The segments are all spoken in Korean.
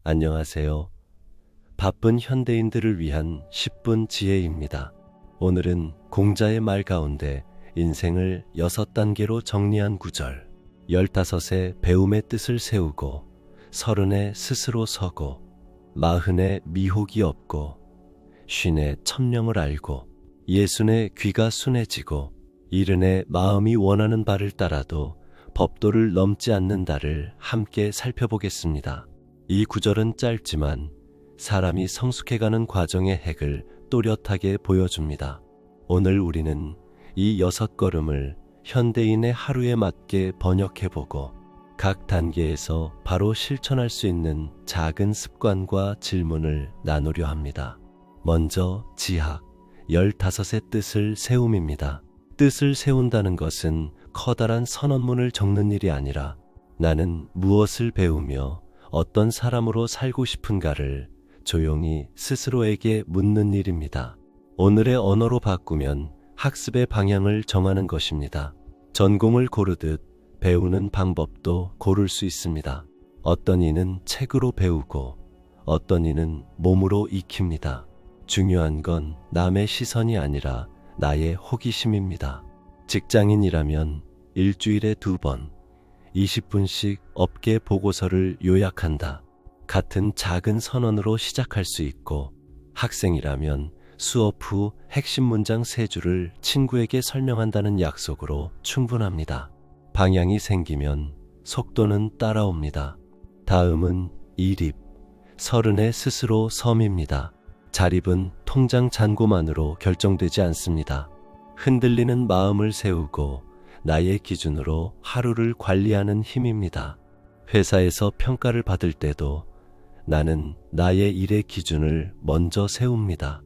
안녕하세요. 바쁜 현대인들을 위한 10분 지혜입니다. 오늘은 공자의 말 가운데 인생을 6단계로 정리한 구절. 15에 배움의 뜻을 세우고, 30에 스스로 서고, 40에 미혹이 없고, 50에 천명을 알고, 60에 귀가 순해지고, 70에 마음이 원하는 바를 따라도 법도를 넘지 않는다를 함께 살펴보겠습니다. 이 구절은 짧지만 사람이 성숙해가는 과정의 핵을 또렷하게 보여줍니다. 오늘 우리는 이 6걸음을 현대인의 하루에 맞게 번역해보고 각 단계에서 바로 실천할 수 있는 작은 습관과 질문을 나누려 합니다. 먼저 지학, 15의 뜻을 세움입니다. 뜻을 세운다는 것은 커다란 선언문을 적는 일이 아니라 나는 무엇을 배우며 어떤 사람으로 살고 싶은가를 조용히 스스로에게 묻는 일입니다. 오늘의 언어로 바꾸면 학습의 방향을 정하는 것입니다. 전공을 고르듯 배우는 방법도 고를 수 있습니다. 어떤 이는 책으로 배우고 어떤 이는 몸으로 익힙니다. 중요한 건 남의 시선이 아니라 나의 호기심입니다. 직장인이라면 일주일에 2번 20분씩 업계 보고서를 요약한다. 같은 작은 선언으로 시작할 수 있고, 학생이라면 수업 후 핵심 문장 3줄을 친구에게 설명한다는 약속으로 충분합니다. 방향이 생기면 속도는 따라옵니다. 다음은 이립, 30의 스스로 섬입니다. 자립은 통장 잔고만으로 결정되지 않습니다. 흔들리는 마음을 세우고 나의 기준으로 하루를 관리하는 힘입니다. 회사에서 평가를 받을 때도 나는 나의 일의 기준을 먼저 세웁니다.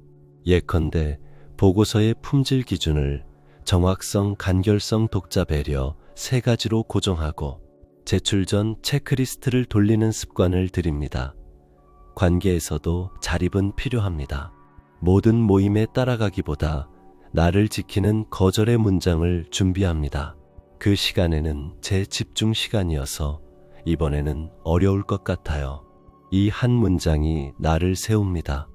예컨대 보고서의 품질 기준을 정확성, 간결성, 독자 배려 3가지로 고정하고 제출 전 체크리스트를 돌리는 습관을 들입니다. 관계에서도 자립은 필요합니다. 모든 모임에 따라가기보다 나를 지키는 거절의 문장을 준비합니다. 그 시간에는 제 집중 시간이어서 이번에는 어려울 것 같아요. 이 한 문장이 나를 세웁니다.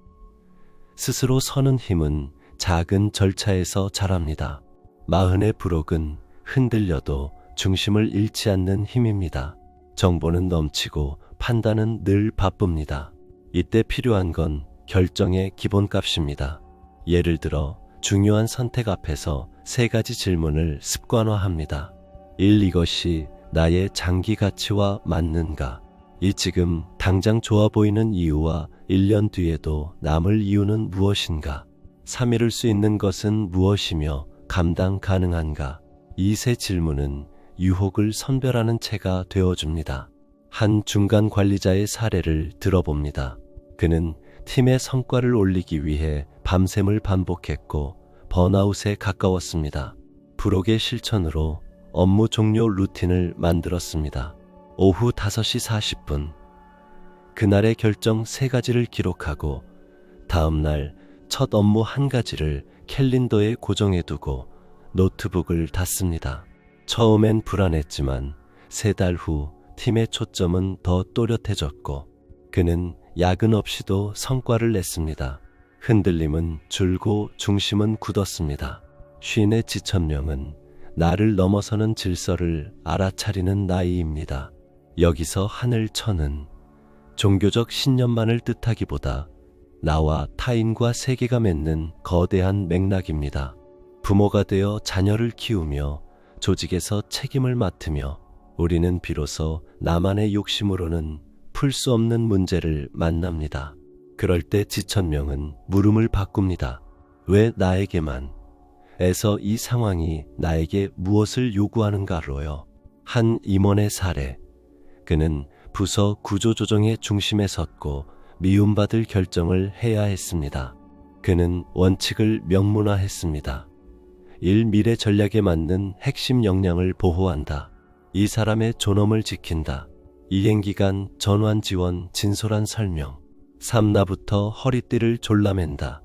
스스로 서는 힘은 작은 절차에서 자랍니다. 40의 부록은 흔들려도 중심을 잃지 않는 힘입니다. 정보는 넘치고 판단은 늘 바쁩니다. 이때 필요한 건 결정의 기본값입니다. 예를 들어 중요한 선택 앞에서 3가지 질문을 습관화합니다. 1. 이것이 나의 장기 가치와 맞는가? 2. 지금 당장 좋아 보이는 이유와 1년 뒤에도 남을 이유는 무엇인가? 3. 이룰 수 있는 것은 무엇이며 감당 가능한가? 이 3 질문은 유혹을 선별하는 채가 되어줍니다. 한 중간 관리자의 사례를 들어봅니다. 그는 팀의 성과를 올리기 위해 밤샘을 반복했고 번아웃에 가까웠습니다. 부록의 실천으로 업무 종료 루틴을 만들었습니다. 오후 5시 40분 그날의 결정 3가지를 기록하고 다음날 첫 업무 1가지를 캘린더에 고정해두고 노트북을 닫습니다. 처음엔 불안했지만 3달 후 팀의 초점은 더 또렷해졌고 그는 야근 없이도 성과를 냈습니다. 흔들림은 줄고 중심은 굳었습니다. 쉰의 지천명은 나를 넘어서는 질서를 알아차리는 나이입니다. 여기서 하늘 천은 종교적 신념만을 뜻하기보다 나와 타인과 세계가 맺는 거대한 맥락입니다. 부모가 되어 자녀를 키우며 조직에서 책임을 맡으며 우리는 비로소 나만의 욕심으로는 풀 수 없는 문제를 만납니다. 그럴 때 지천명은 물음을 바꿉니다. 왜 나에게만? 에서 이 상황이 나에게 무엇을 요구하는가로요. 한 임원의 사례. 그는 부서 구조조정의 중심에 섰고 미움받을 결정을 해야 했습니다. 그는 원칙을 명문화했습니다. 일 미래 전략에 맞는 핵심 역량을 보호한다. 이 사람의 존엄을 지킨다. 이행기간 전환 지원 진솔한 설명. 3나부터 허리띠를 졸라맨다.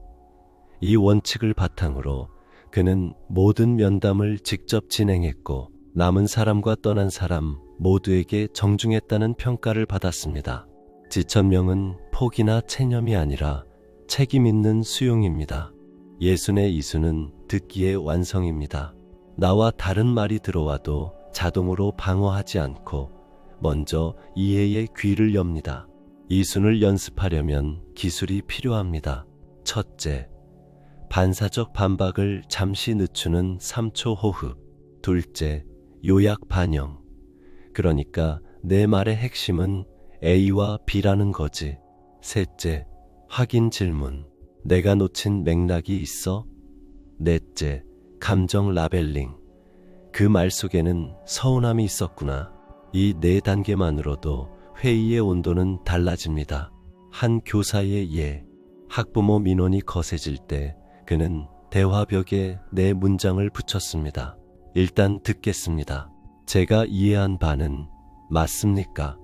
이 원칙을 바탕으로 그는 모든 면담을 직접 진행했고 남은 사람과 떠난 사람 모두에게 정중했다는 평가를 받았습니다. 지천명은 포기나 체념이 아니라 책임 있는 수용입니다. 예순의 이수는 듣기의 완성입니다. 나와 다른 말이 들어와도 자동으로 방어하지 않고 먼저 이해의 귀를 엽니다. 이순을 연습하려면 기술이 필요합니다. 첫째, 반사적 반박을 잠시 늦추는 3초 호흡. 둘째, 요약 반영. 그러니까 내 말의 핵심은 A와 B라는 거지. 셋째, 확인 질문. 내가 놓친 맥락이 있어? 넷째, 감정 라벨링. 그 말 속에는 서운함이 있었구나. 이 네 단계만으로도 회의의 온도는 달라집니다. 한 교사의 예. 학부모 민원이 거세질 때 그는 대화벽에 내 문장을 붙였습니다. 일단 듣겠습니다. 제가 이해한 바는 맞습니까?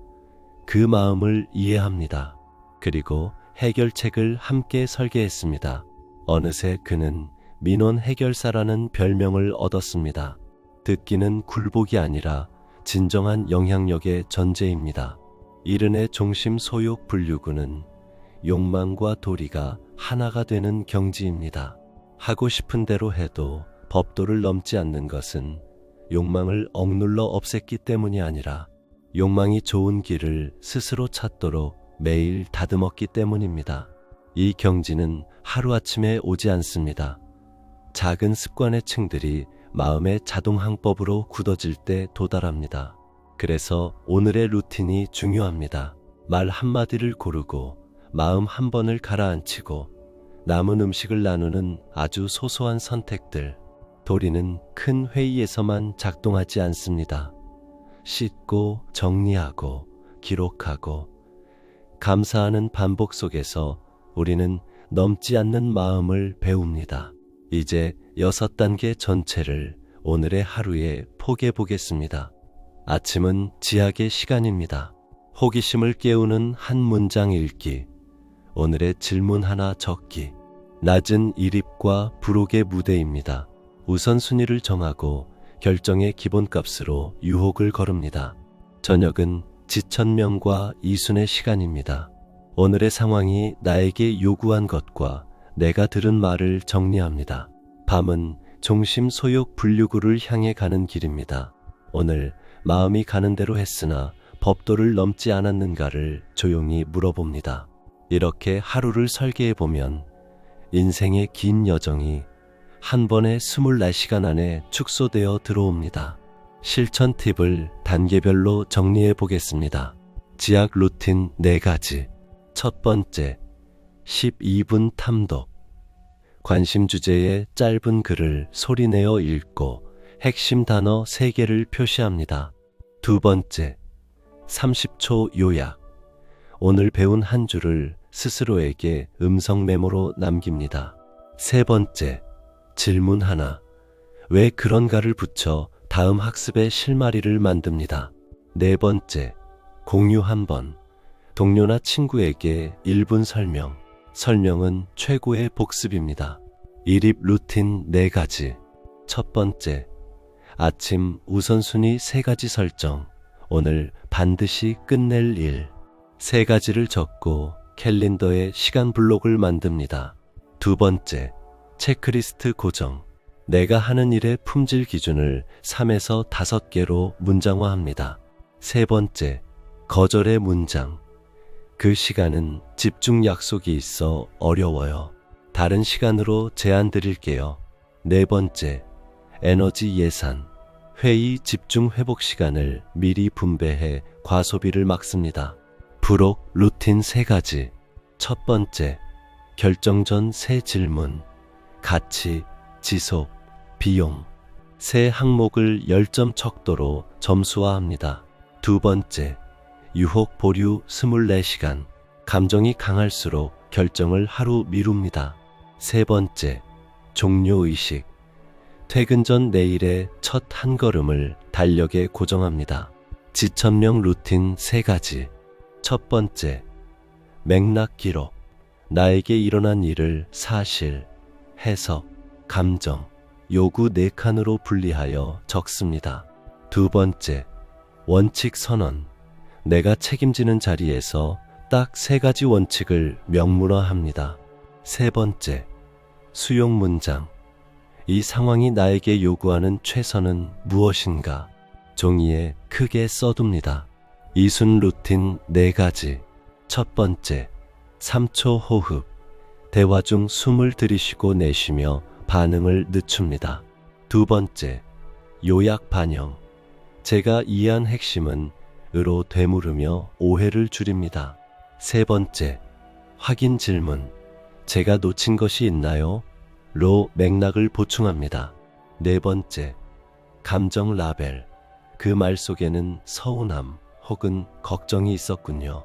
그 마음을 이해합니다. 그리고 해결책을 함께 설계했습니다. 어느새 그는 민원 해결사라는 별명을 얻었습니다. 듣기는 굴복이 아니라 진정한 영향력의 전제입니다. 이른의 종심 소욕 분류구는 욕망과 도리가 하나가 되는 경지입니다. 하고 싶은 대로 해도 법도를 넘지 않는 것은 욕망을 억눌러 없앴기 때문이 아니라 욕망이 좋은 길을 스스로 찾도록 매일 다듬었기 때문입니다. 이 경지는 하루아침에 오지 않습니다. 작은 습관의 층들이 마음의 자동항법으로 굳어질 때 도달합니다. 그래서 오늘의 루틴이 중요합니다. 말 한마디를 고르고 마음 한 번을 가라앉히고 남은 음식을 나누는 아주 소소한 선택들. 도리는 큰 회의에서만 작동하지 않습니다. 씻고 정리하고 기록하고 감사하는 반복 속에서 우리는 넘지 않는 마음을 배웁니다. 이제 6단계 전체를 오늘의 하루에 포개해 보겠습니다. 아침은 지학의 시간입니다. 호기심을 깨우는 한 문장 읽기, 오늘의 질문 하나 적기, 낮은 일입과 부록의 무대입니다. 우선순위를 정하고 결정의 기본값으로 유혹을 거릅니다. 저녁은 지천명과 이순의 시간입니다. 오늘의 상황이 나에게 요구한 것과 내가 들은 말을 정리합니다. 밤은 종심 소욕 분류구를 향해 가는 길입니다. 오늘 마음이 가는 대로 했으나 법도를 넘지 않았는가를 조용히 물어봅니다. 이렇게 하루를 설계해보면 인생의 긴 여정이 한 번에 24시간 안에 축소되어 들어옵니다. 실천 팁을 단계별로 정리해 보겠습니다. 지학 루틴 4가지. 첫 번째, 12분 탐독. 관심 주제의 짧은 글을 소리내어 읽고 핵심 단어 3개를 표시합니다. 두 번째, 30초 요약. 오늘 배운 한 줄을 스스로에게 음성 메모로 남깁니다. 세 번째, 질문 하나. 왜 그런가를 붙여 다음 학습의 실마리를 만듭니다. 네 번째, 공유 한 번. 동료나 친구에게 1분 설명. 설명은 최고의 복습입니다. 일입 루틴 4가지. 첫 번째, 아침 우선순위 3가지 설정. 오늘 반드시 끝낼 일. 3가지를 적고 캘린더에 시간 블록을 만듭니다. 두 번째, 체크리스트 고정. 내가 하는 일의 품질 기준을 3에서 5개로 문장화합니다. 세 번째, 거절의 문장. 그 시간은 집중 약속이 있어 어려워요. 다른 시간으로 제안 드릴게요. 네 번째, 에너지 예산. 회의 집중 회복 시간을 미리 분배해 과소비를 막습니다. 부록 루틴 3가지. 첫 번째, 결정 전 새 질문. 가치, 지속, 비용. 새 항목을 10점 척도로 점수화합니다. 두 번째, 유혹 보류 24시간. 감정이 강할수록 결정을 하루 미룹니다. 세 번째, 종료의식. 퇴근 전 내일의 첫 한 걸음을 달력에 고정합니다. 지천명 루틴 3가지. 첫 번째, 맥락 기록. 나에게 일어난 일을 사실, 해석, 감정, 요구 4칸으로 분리하여 적습니다. 두 번째, 원칙 선언. 내가 책임지는 자리에서 딱 세 가지 원칙을 명문화합니다. 세 번째, 수용 문장. 이 상황이 나에게 요구하는 최선은 무엇인가? 종이에 크게 써둡니다. 이순 루틴 4가지. 첫 번째, 3초 호흡. 대화 중 숨을 들이쉬고 내쉬며 반응을 늦춥니다. 두 번째, 요약 반영. 제가 이해한 핵심은 으로 되물으며 오해를 줄입니다. 세 번째, 확인 질문. 제가 놓친 것이 있나요? 로 맥락을 보충합니다. 네 번째, 감정 라벨. 그 말 속에는 서운함 혹은 걱정이 있었군요.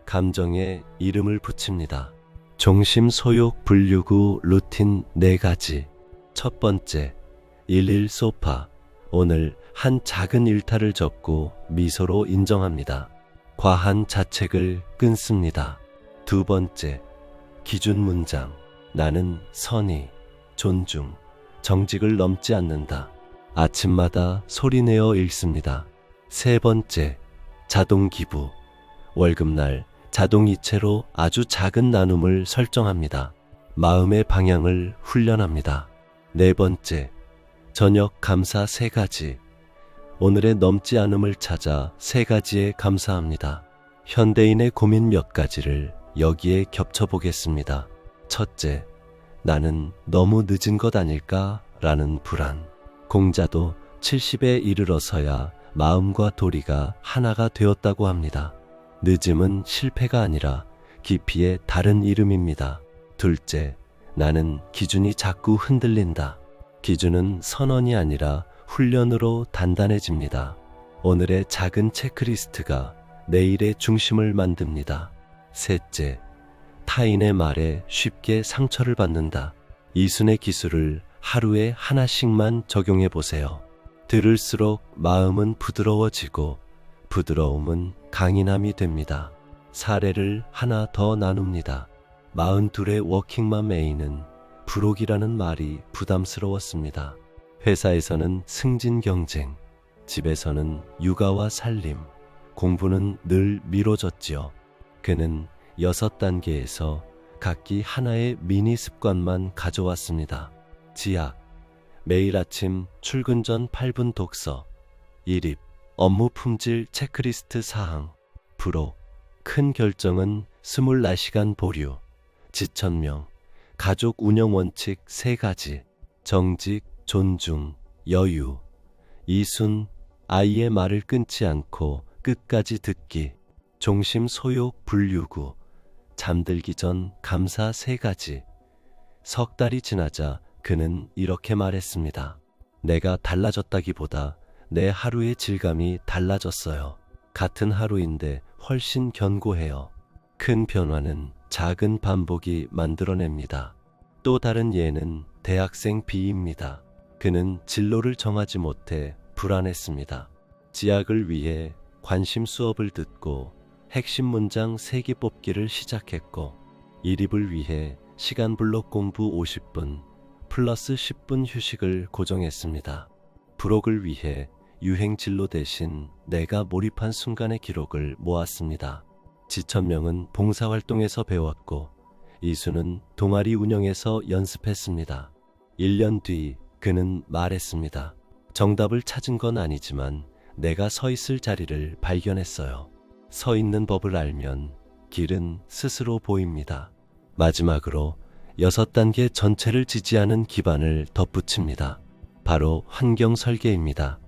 감정에 이름을 붙입니다. 종심 소욕 분류구 루틴 4가지. 첫 번째, 일일 소파. 오늘 한 작은 일탈을 적고 미소로 인정합니다. 과한 자책을 끊습니다. 두 번째, 기준 문장. 나는 선의, 존중, 정직을 넘지 않는다. 아침마다 소리내어 읽습니다. 세 번째, 자동 기부. 월급날 자동이체로 아주 작은 나눔을 설정합니다. 마음의 방향을 훈련합니다. 네 번째, 저녁 감사 3가지. 오늘의 넘지 않음을 찾아 3가지에 감사합니다. 현대인의 고민 몇 가지를 여기에 겹쳐보겠습니다. 첫째, 나는 너무 늦은 것 아닐까? 라는 불안. 공자도 70에 이르러서야 마음과 도리가 하나가 되었다고 합니다. 늦음은 실패가 아니라 기피의 다른 이름입니다. 둘째, 나는 기준이 자꾸 흔들린다. 기준은 선언이 아니라 훈련으로 단단해집니다. 오늘의 작은 체크리스트가 내일의 중심을 만듭니다. 셋째, 타인의 말에 쉽게 상처를 받는다. 이순의 기술을 하루에 하나씩만 적용해 보세요. 들을수록 마음은 부드러워지고 부드러움은 강인함이 됩니다. 사례를 하나 더 나눕니다. 42의 워킹맘 A는 부록이라는 말이 부담스러웠습니다. 회사에서는 승진 경쟁, 집에서는 육아와 살림, 공부는 늘 미뤄졌지요. 그는 6단계에서 각기 하나의 미니 습관만 가져왔습니다. 지약, 매일 아침 출근 전 8분 독서, 일입, 업무 품질 체크리스트 사항, 부록, 큰 결정은 24시간 보류, 지천명, 가족 운영 원칙 3가지, 정직, 존중, 여유, 이순, 아이의 말을 끊지 않고 끝까지 듣기, 종심 소욕 분류구, 잠들기 전 감사 3가지. 석 달이 지나자 그는 이렇게 말했습니다. 내가 달라졌다기보다 내 하루의 질감이 달라졌어요. 같은 하루인데 훨씬 견고해요. 큰 변화는 작은 반복이 만들어냅니다. 또 다른 예는 대학생 B입니다. 그는 진로를 정하지 못해 불안했습니다. 지학을 위해 관심 수업을 듣고 핵심 문장 3개 뽑기를 시작했고, 이립을 위해 시간 블록 공부 50분 플러스 10분 휴식을 고정했습니다. 부록을 위해 유행 진로 대신 내가 몰입한 순간의 기록을 모았습니다. 지천명은 봉사활동에서 배웠고 이수는 동아리 운영에서 연습했습니다. 1년 뒤 그는 말했습니다. 정답을 찾은 건 아니지만 내가 서 있을 자리를 발견했어요. 서 있는 법을 알면 길은 스스로 보입니다. 마지막으로 6단계 전체를 지지하는 기반을 덧붙입니다. 바로 환경 설계입니다.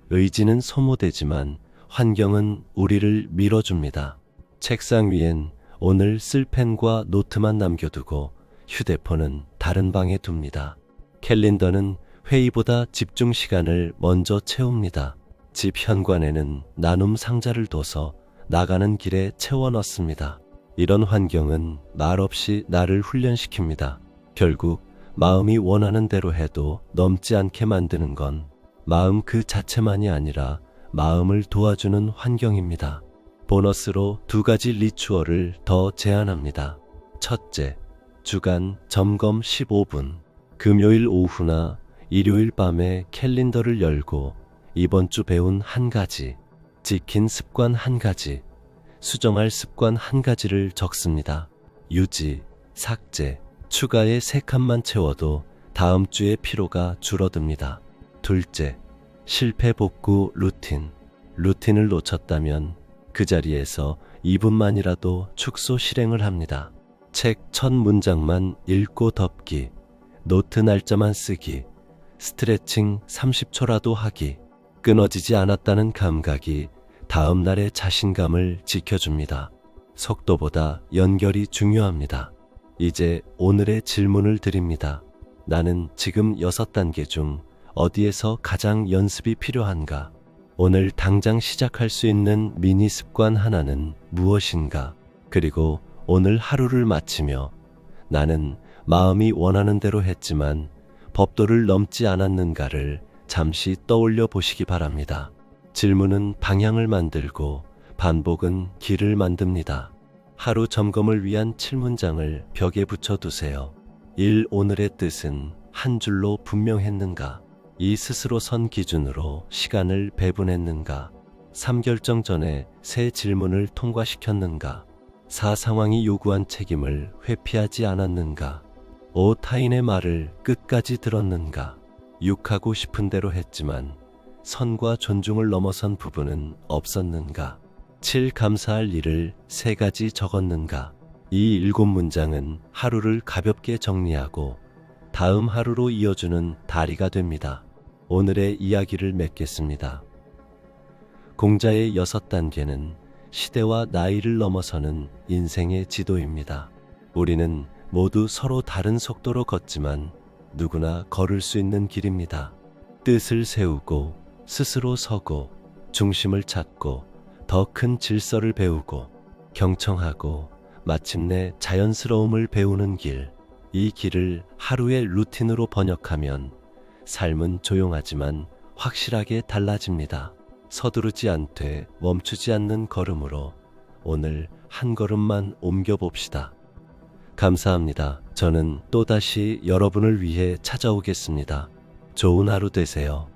의지는 소모되지만 환경은 우리를 밀어줍니다. 책상 위엔 오늘 쓸 펜과 노트만 남겨두고 휴대폰은 다른 방에 둡니다. 캘린더는 회의보다 집중 시간을 먼저 채웁니다. 집 현관에는 나눔 상자를 둬서 나가는 길에 채워 넣습니다. 이런 환경은 말없이 나를 훈련시킵니다. 결국 마음이 원하는 대로 해도 넘지 않게 만드는 건 마음 그 자체만이 아니라 마음을 도와주는 환경입니다. 보너스로 2가지 리추얼을 더 제안합니다. 첫째, 주간 점검 15분. 금요일 오후나 일요일 밤에 캘린더를 열고 이번 주 배운 1가지, 지킨 습관 1가지, 수정할 습관 한 가지를 적습니다. 유지, 삭제, 추가의 3칸만 채워도 다음 주의 피로가 줄어듭니다. 둘째, 실패 복구 루틴. 루틴을 놓쳤다면 그 자리에서 2분만이라도 축소 실행을 합니다. 책 첫 문장만 읽고 덮기, 노트 날짜만 쓰기, 스트레칭 30초라도 하기. 끊어지지 않았다는 감각이 다음 날의 자신감을 지켜줍니다. 속도보다 연결이 중요합니다. 이제 오늘의 질문을 드립니다. 나는 지금 6단계 중 어디에서 가장 연습이 필요한가? 오늘 당장 시작할 수 있는 미니 습관 하나는 무엇인가? 그리고 오늘 하루를 마치며 나는 마음이 원하는 대로 했지만 법도를 넘지 않았는가를 잠시 떠올려 보시기 바랍니다. 질문은 방향을 만들고 반복은 길을 만듭니다. 하루 점검을 위한 7문장을 벽에 붙여두세요. 1. 오늘의 뜻은 한 줄로 분명했는가? 2. 스스로 선 기준으로 시간을 배분했는가? 3. 결정 전에 새 질문을 통과시켰는가? 4. 상황이 요구한 책임을 회피하지 않았는가? 5. 타인의 말을 끝까지 들었는가? 6. 하고 싶은 대로 했지만 선과 존중을 넘어선 부분은 없었는가? 7. 감사할 일을 3가지 적었는가? 이 7문장은 하루를 가볍게 정리하고 다음 하루로 이어주는 다리가 됩니다. 오늘의 이야기를 맺겠습니다. 공자의 6단계는 시대와 나이를 넘어서는 인생의 지도입니다. 우리는 모두 서로 다른 속도로 걷지만 누구나 걸을 수 있는 길입니다. 뜻을 세우고 스스로 서고 중심을 찾고 더 큰 질서를 배우고 경청하고 마침내 자연스러움을 배우는 길. 이 길을 하루의 루틴으로 번역하면 삶은 조용하지만 확실하게 달라집니다. 서두르지 않되 멈추지 않는 걸음으로 오늘 한 걸음만 옮겨봅시다. 감사합니다. 저는 또다시 여러분을 위해 찾아오겠습니다. 좋은 하루 되세요.